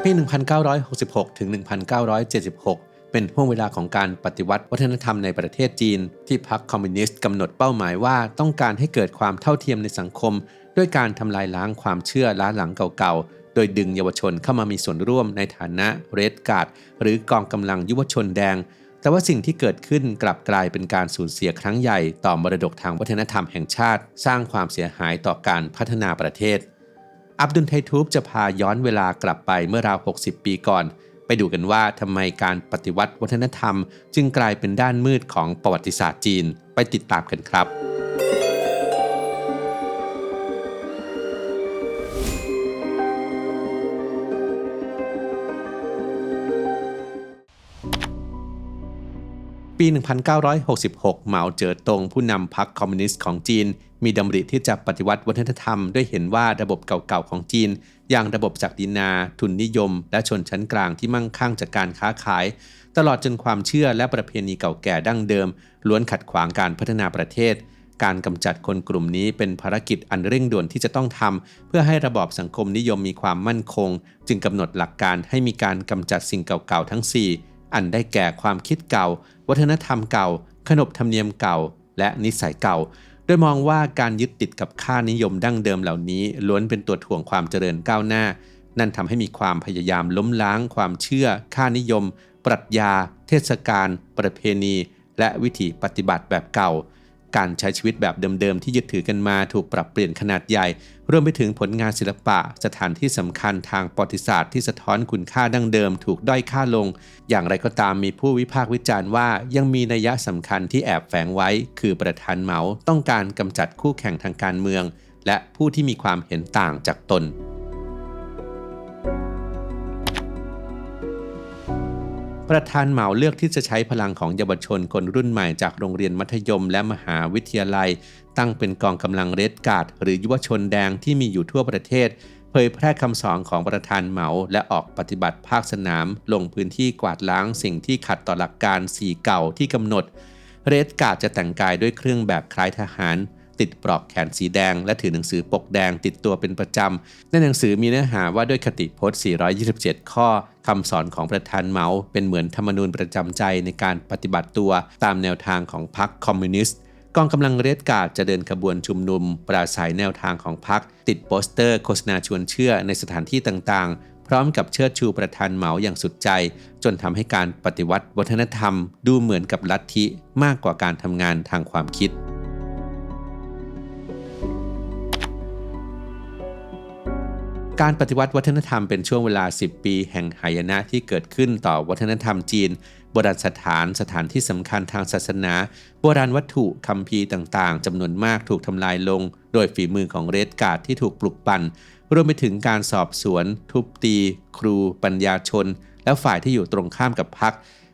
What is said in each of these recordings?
ปี 1966 ถึง 1976 เป็นห่วงเวลาของการปฏิวัติวัฒนธรรมในประเทศจีนที่พรรคคอมมิวนิสต์กำหนดเป้าหมายว่าต้องการให้เกิดความเท่าเทียมในสังคมด้วยการทำลายล้างความเชื่อล้าหลังเก่าๆโดยดึงเยาวชนเข้ามามีส่วนร่วมในฐานะเรดการ์ดหรือกองกำลังยุวชนแดงแต่ว่าสิ่งที่เกิดขึ้นกลับกลายเป็นการสูญเสียครั้งใหญ่ต่อมรดกทางวัฒนธรรมแห่งชาติสร้างความเสียหายต่อการพัฒนาประเทศอับดุลไททูบจะพาย้อนเวลากลับไปเมื่อราว 60 ปีก่อนไปดูกันว่าทำไมการปฏิวัติวัฒนธรรมจึงกลายเป็นด้านมืดของประวัติศาสตร์จีนไปติดตามกันครับปี 1966 เหมาเจ๋อตงผู้นำพรรคคอมมิวนิสต์ของจีนมีดำริที่จะปฏิวัติวัฒนธรรมด้วยเห็นว่าระบบเก่าๆของจีนอย่างระบบศักดินาทุนนิยมและชนชั้นกลางที่มั่งคั่งจากการค้าขายตลอดจนความเชื่อและประเพณีเก่าแก่ดั้งเดิมล้วนขัดขวางการพัฒนาประเทศการกำจัดคนกลุ่มนี้เป็นภารกิจอันเร่งด่วนที่จะต้องทำเพื่อให้ระบอบสังคมนิยมมีความมั่นคงจึงกำหนดหลักการให้มีการกำจัดสิ่งเก่าๆทั้ง4อันได้แก่ความคิดเก่าวัฒนธรรมเก่าขนบธรรมเนียมเก่าและนิสัยเก่าโดยมองว่าการยึดติดกับค่านิยมดั้งเดิมเหล่านี้ล้วนเป็นตัวถ่วงความเจริญก้าวหน้านั่นทำให้มีความพยายามล้มล้างความเชื่อค่านิยมปรัชญาเทศกาลประเพณีและวิถีปฏิบัติแบบเก่าการใช้ชีวิตแบบเดิมๆที่ยึดถือกันมาถูกปรับเปลี่ยนขนาดใหญ่รวมไปถึงผลงานศิลปะสถานที่สำคัญทางประวัติศาสตร์ที่สะท้อนคุณค่าดั้งเดิมถูกด้อยค่าลงอย่างไรก็ตามมีผู้วิพากษ์วิจารณ์ว่ายังมีนัยสำคัญที่แอบแฝงไว้คือประธานเหมาต้องการกำจัดคู่แข่งทางการเมืองและผู้ที่มีความเห็นต่างจากตนประธานเหมาเลือกที่จะใช้พลังของเยาวชนคนรุ่นใหม่จากโรงเรียนมัธยมและมหาวิทยาลัยตั้งเป็นกองกำลังเรดการ์ดหรือยุวชนแดงที่มีอยู่ทั่วประเทศเผยแพร่คำสอนของประธานเหมาและออกปฏิบัติภาคสนามลงพื้นที่กวาดล้างสิ่งที่ขัดต่อหลักการ4เก่าที่กำหนดเรดการ์ดจะแต่งกายด้วยเครื่องแบบคล้ายทหารติดปลอกแขนสีแดงและถือหนังสือปกแดงติดตัวเป็นประจำในหนังสือมีเนื้อหาว่าด้วยคติพจน์427 ข้อคำสอนของประธานเหมาเป็นเหมือนธรรมนูญประจำใจในการปฏิบัติตัวตามแนวทางของพรรคคอมมิวนิสต์กองกำลังเรดการ์ดจะเดินขบวนชุมนุมปราศัยแนวทางของพรรคติดโปสเตอร์โฆษณาชวนเชื่อในสถานที่ต่างๆพร้อมกับเชิดชูประธานเหมาอย่างสุดใจจนทำให้การปฏิวัติวัฒนธรรมดูเหมือนกับลัทธิมากกว่าการทำงานทางความคิดการปฏิวัติวัฒนธรรมเป็นช่วงเวลา10ปีแห่งหายนะที่เกิดขึ้นต่อวัฒนธรรมจีนโบราณสถานที่สำคัญทางศาสนาโบราณวัตถุคัมภีร์ต่างๆจำนวนมากถูกทำลายลงโดยฝีมือของเรดการ์ดที่ถูกปลุกปั่นรวมไปถึงการสอบสวนทุบตีครูปัญญาชนและฝ่ายที่อยู่ตรงข้ามกับพรรค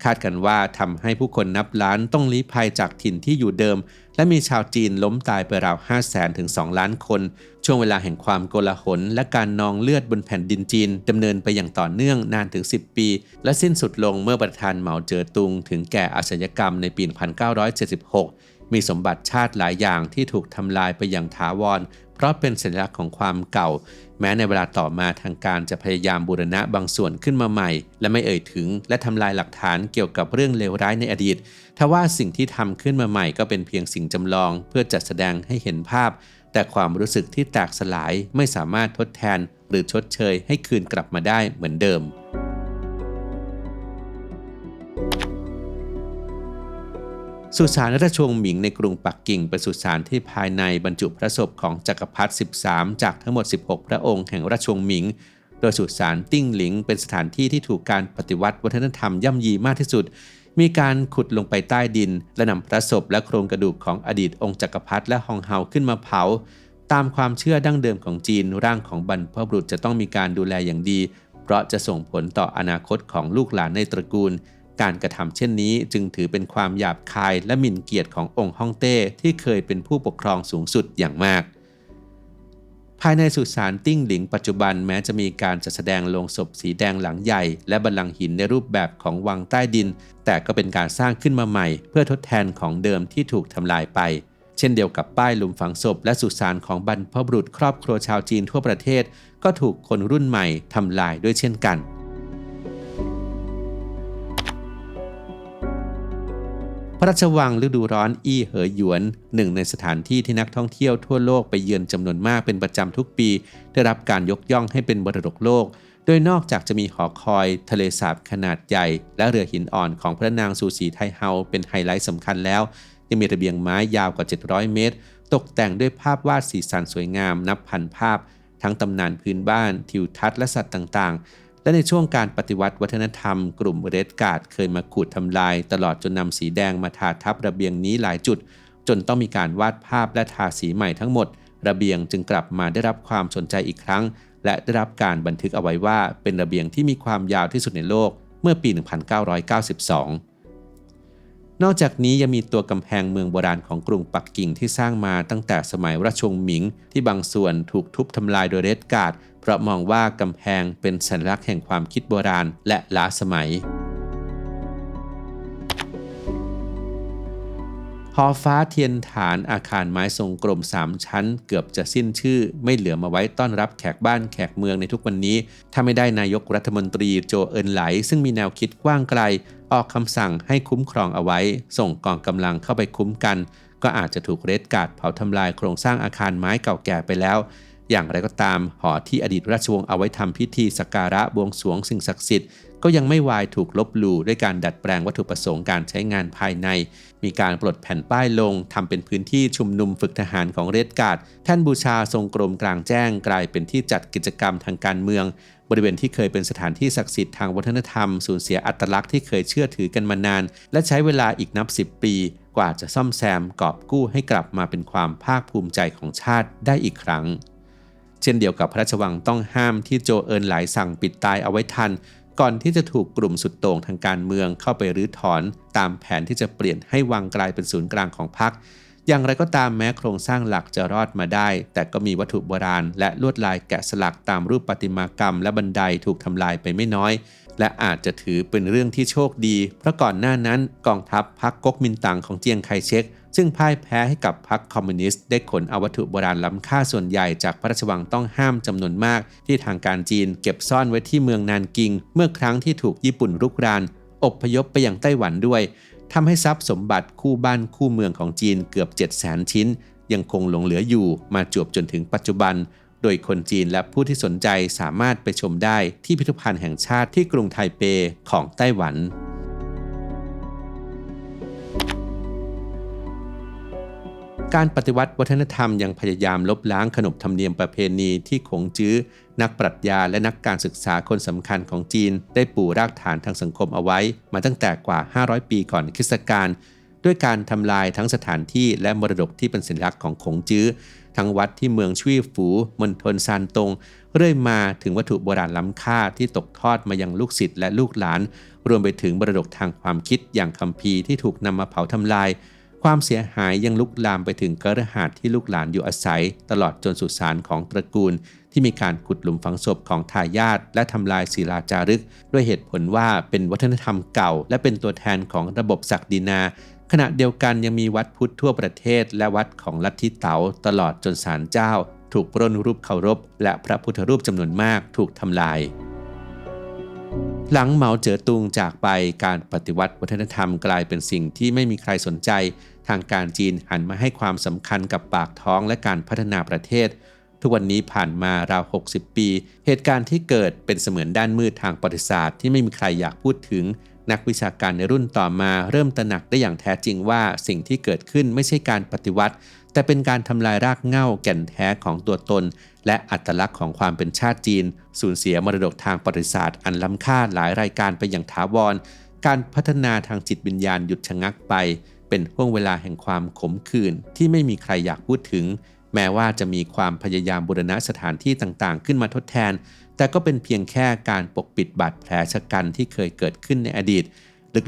คาดกันว่าทำให้ผู้คนนับล้านต้องลี้ภัยจากถิ่นที่อยู่เดิมและมีชาวจีนล้มตายไปราว 500,000 ถึง 2 ล้านคนช่วงเวลาแห่งความโกลาหลและการนองเลือดบนแผ่นดินจีนดำเนินไปอย่างต่อเนื่องนานถึง10ปีและสิ้นสุดลงเมื่อประธานเหมาเจ๋อตุงถึงแก่อาชญากรรมในปี 1976 มีสมบัติชาติหลายอย่างที่ถูกทำลายไปอย่างถาวรเพราะเป็นสัญลักษณ์ของความเก่าแม้ในเวลาต่อมาทางการจะพยายามบูรณะบางส่วนขึ้นมาใหม่และไม่เอ่ยถึงและทำลายหลักฐานเกี่ยวกับเรื่องเลวร้ายในอดีตทว่าสิ่งที่ทำขึ้นมาใหม่ก็เป็นเพียงสิ่งจำลองเพื่อจัดแสดงให้เห็นภาพแต่ความรู้สึกที่แตกสลายไม่สามารถทดแทนหรือชดเชยให้คืนกลับมาได้เหมือนเดิมสุสานราชวงศ์หมิงในกรุงปักกิ่งเป็นสุสานที่ภายในบรรจุพระศพของจักรพรรดิ13จากทั้งหมด16พระองค์แห่งราชวงศ์หมิงโดยสุสานติ้งหลิงเป็นสถานที่ที่ถูกการปฏิวัติวัฒนธรรมย่ำยีมากที่สุดมีการขุดลงไปใต้ดินและนำพระศพและโครงกระดูกของอดีตองค์จักรพรรดิและฮองเฮาขึ้นมาเผาตามความเชื่อดั้งเดิมของจีนร่างของบรรพบุรุษจะต้องมีการดูแลอย่างดีเพราะจะส่งผลต่ออนาคตของลูกหลานในตระกูลการกระทำเช่นนี้จึงถือเป็นความหยาบคายและหมิ่นเกียรติขององค์ฮ่องเต้ที่เคยเป็นผู้ปกครองสูงสุดอย่างมากภายในสุสานติ้งหลิงปัจจุบันแม้จะมีการจัดแสดงโลงศพสีแดงหลังใหญ่และบัลลังก์หินในรูปแบบของวังใต้ดินแต่ก็เป็นการสร้างขึ้นมาใหม่เพื่อทดแทนของเดิมที่ถูกทำลายไปเช่นเดียวกับป้ายหลุมฝังศพและสุสานของบรรพบุรุษครอบครัวชาวจีนทั่วประเทศก็ถูกคนรุ่นใหม่ทำลายด้วยเช่นกัน พระราชวังฤดูร้อนอี้เหอหยวนหนึ่งในสถานที่ที่นักท่องเที่ยวทั่วโลกไปเยือนจำนวนมากเป็นประจำทุกปีได้รับการยกย่องให้เป็นมรดกโลกโดยนอกจากจะมีหอคอยทะเลสาบขนาดใหญ่และเรือหินอ่อนของพระนางซูสีไทเฮาเป็นไฮไลท์สำคัญแล้วยังมีระเบียงไม้ยาวกว่า700 เมตรตกแต่งด้วยภาพวาดสีสันสวยงามนับพันภาพทั้งตำนานพื้นบ้านทิวทัศน์และสัตว์ต่างๆและในช่วงการปฏิวัติวัฒนธรรมกลุ่มเรดการ์ดเคยมาขูดทำลายตลอดจนนำสีแดงมาทาทับระเบียงนี้หลายจุดจนต้องมีการวาดภาพและทาสีใหม่ทั้งหมดระเบียงจึงกลับมาได้รับความสนใจอีกครั้งและได้รับการบันทึกเอาไว้ว่าเป็นระเบียงที่มีความยาวที่สุดในโลกเมื่อปี 1992 นอกจากนี้ยังมีตัวกำแพงเมืองโบราณของกรุงปักกิ่งที่สร้างมาตั้งแต่สมัยราชวงศ์หมิงที่บางส่วนถูกทุบทำลายโดยเรดการ์ดเพราะมองว่ากำแพงเป็นสัญลักษณ์แห่งความคิดโบราณและล้าสมัยหอฟ้าเทียนฐานอาคารไม้ทรงกลม3 ชั้นเกือบจะสิ้นชื่อไม่เหลือมาไว้ต้อนรับแขกบ้านแขกเมืองในทุกวันนี้ถ้าไม่ได้นายกรัฐมนตรีโจเอินไหลซึ่งมีแนวคิดกว้างไกลออกคำสั่งให้คุ้มครองเอาไว้ส่งกองกำลังเข้าไปคุ้มกันก็อาจจะถูกเรดการ์ดเผาทำลายโครงสร้างอาคารไม้เก่าแก่ไปแล้วอย่างไรก็ตามหอที่อดีตราชวงศ์เอาไว้ทำพิธีสักการะบวงสรวงสิ่งศักดิ์สิทธิ์ก็ยังไม่วายถูกลบหลู่ด้วยการดัดแปลงวัตถุประสงค์การใช้งานภายในมีการปลดแผ่นป้ายลงทำเป็นพื้นที่ชุมนุมฝึกทหารของเรดการ์ดแท่นบูชาทรงกรมกลางแจ้งกลายเป็นที่จัดกิจกรรมทางการเมืองบริเวณที่เคยเป็นสถานที่ศักดิ์สิทธิ์ทางวัฒนธรรมสูญเสียอัตลักษณ์ที่เคยเชื่อถือกันมานานและใช้เวลาอีกนับ10 ปีกว่าจะซ่อมแซมกอบกู้ให้กลับมาเป็นความภาคภูมิใจของชาติได้อีกครั้งเช่นเดียวกับพระราชวังต้องห้ามที่โจเอินไหลสั่งปิดตายเอาไว้ทันก่อนที่จะถูกกลุ่มสุดโต่งทางการเมืองเข้าไปรื้อถอนตามแผนที่จะเปลี่ยนให้วังกลายเป็นศูนย์กลางของพรรคอย่างไรก็ตามแม้โครงสร้างหลักจะรอดมาได้แต่ก็มีวัตถุโบราณและลวดลายแกะสลักตามรูปประติมากรรมและบันไดถูกทำลายไปไม่น้อยและอาจจะถือเป็นเรื่องที่โชคดีเพราะก่อนหน้านั้นกองทัพพรรคก๊กมินตั๋งของเจียงไคเชกซึ่งพ่ายแพ้ให้กับพรรคคอมมิวนิสต์ได้ขนเอาวัตถุโบราณล้ำค่าส่วนใหญ่จากพระราชวังต้องห้ามจำนวนมากที่ทางการจีนเก็บซ่อนไว้ที่เมืองนานกิงเมื่อครั้งที่ถูกญี่ปุ่นรุกรานอพยพไปยังไต้หวันด้วยทำให้ทรัพย์สมบัติคู่บ้านคู่เมืองของจีนเกือบ 700,000 ชิ้นยังคงหลงเหลืออยู่มาจวบจนถึงปัจจุบันโดยคนจีนและผู้ที่สนใจสามารถไปชมได้ที่พิพิธภัณฑ์แห่งชาติที่กรุงไทเปของไต้หวันการปฏิวัติวัฒนธรรมยังพยายามลบล้างขนบธรรมเนียมประเพณีที่คงจื้อนักปรัชญาและนักการศึกษาคนสำคัญของจีนได้ปูรากฐานทางสังคมเอาไว้มาตั้งแต่กว่า500 ปีก่อนคริสตกาลด้วยการทำลายทั้งสถานที่และมรดกที่เป็นสัญลักษณ์ของคงจื้อทั้งวัดที่เมืองชุยฝูมณฑลซานตงเรื่อยมาถึงวัตถุโบราณล้ำค่าที่ตกทอดมายังลูกศิษย์และลูกหลานรวมไปถึงมรดกทางความคิดอย่างคัมภีร์ที่ถูกนำมาเผาทำลายความเสียหายยังลุกลามไปถึงคฤหาสน์ที่ลูกหลานอยู่อาศัยตลอดจนสุสานของตระกูลที่มีการขุดหลุมฝังศพของทายาทและทำลายศิลาจารึกด้วยเหตุผลว่าเป็นวัฒนธรรมเก่าและเป็นตัวแทนของระบบศักดินาขณะเดียวกันยังมีวัดพุทธทั่วประเทศและวัดของลัทธิเต๋าตลอดจนศาลเจ้าถูกปล้นรูปเคารพและพระพุทธรูปจำนวนมากถูกทำลายหลังเหมาเจ๋อตุงจากไปการปฏิวัติวัฒนธรรมกลายเป็นสิ่งที่ไม่มีใครสนใจทางการจีนหันมาให้ความสำคัญกับปากท้องและการพัฒนาประเทศทุกวันนี้ผ่านมาราว60 ปีเหตุการณ์ที่เกิดเป็นเสมือนด้านมืดทางประวัติศาสตร์ที่ไม่มีใครอยากพูดถึงนักวิชาการในรุ่นต่อมาเริ่มตระหนักได้อย่างแท้จริงว่าสิ่งที่เกิดขึ้นไม่ใช่การปฏิวัติแต่เป็นการทำลายรากเหง้าแก่นแท้ของตัวตนและอัตลักษณ์ของความเป็นชาติจีนสูญเสียมรดกทางประวัติศาสตร์อันล้ำค่าหลายรายการไปอย่างถาวรการพัฒนาทางจิตวิญญาณหยุดชะงักไปเป็นห่วงเวลาแห่งความขมขื่นที่ไม่มีใครอยากพูดถึงแม้ว่าจะมีความพยายามบูรณะสถานที่ต่างๆขึ้นมาทดแทนแต่ก็เป็นเพียงแค่การปกปิดบาดแผลชะกันที่เคยเกิดขึ้นในอดีต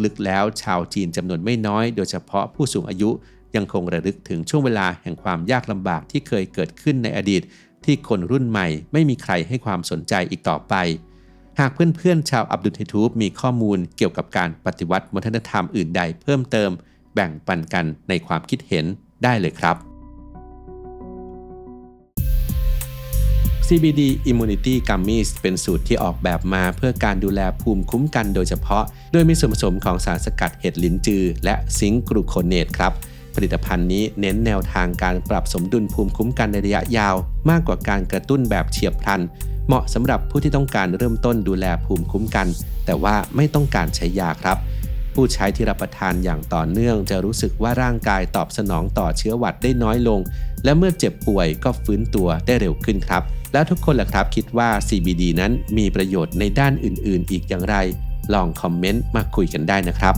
ลึกๆแล้วชาวจีนจำนวนไม่น้อยโดยเฉพาะผู้สูงอายุยังคงระลึกถึงช่วงเวลาแห่งความยากลำบากที่เคยเกิดขึ้นในอดีตที่คนรุ่นใหม่ไม่มีใครให้ความสนใจอีกต่อไปหากเพื่อนๆชาวอับดุลไททูบมีข้อมูลเกี่ยวกับการปฏิวัติวัฒนธรรมอื่นใดเพิ่มเติมแบ่งปันกันในความคิดเห็นได้เลยครับ CBD Immunity Gummies เป็นสูตรที่ออกแบบมาเพื่อการดูแลภูมิคุ้มกันโดยเฉพาะโดยมีส่วนผสมของสารสกัดเห็ดลิ้นจือและซิงค์กลูโคเนตครับผลิตภัณฑ์นี้เน้นแนวทางการปรับสมดุลภูมิคุ้มกันในระยะยาวมากกว่าการกระตุ้นแบบเฉียบพลันเหมาะสำหรับผู้ที่ต้องการเริ่มต้นดูแลภูมิคุ้มกันแต่ว่าไม่ต้องการใช้ยาครับผู้ใช้ที่รับประทานอย่างต่อเนื่องจะรู้สึกว่าร่างกายตอบสนองต่อเชื้อหวัดได้น้อยลงและเมื่อเจ็บป่วยก็ฟื้นตัวได้เร็วขึ้นครับแล้วทุกคนล่ะครับคิดว่า CBD นั้นมีประโยชน์ในด้านอื่นๆอีกอย่างไรลองคอมเมนต์มาคุยกันได้นะครับ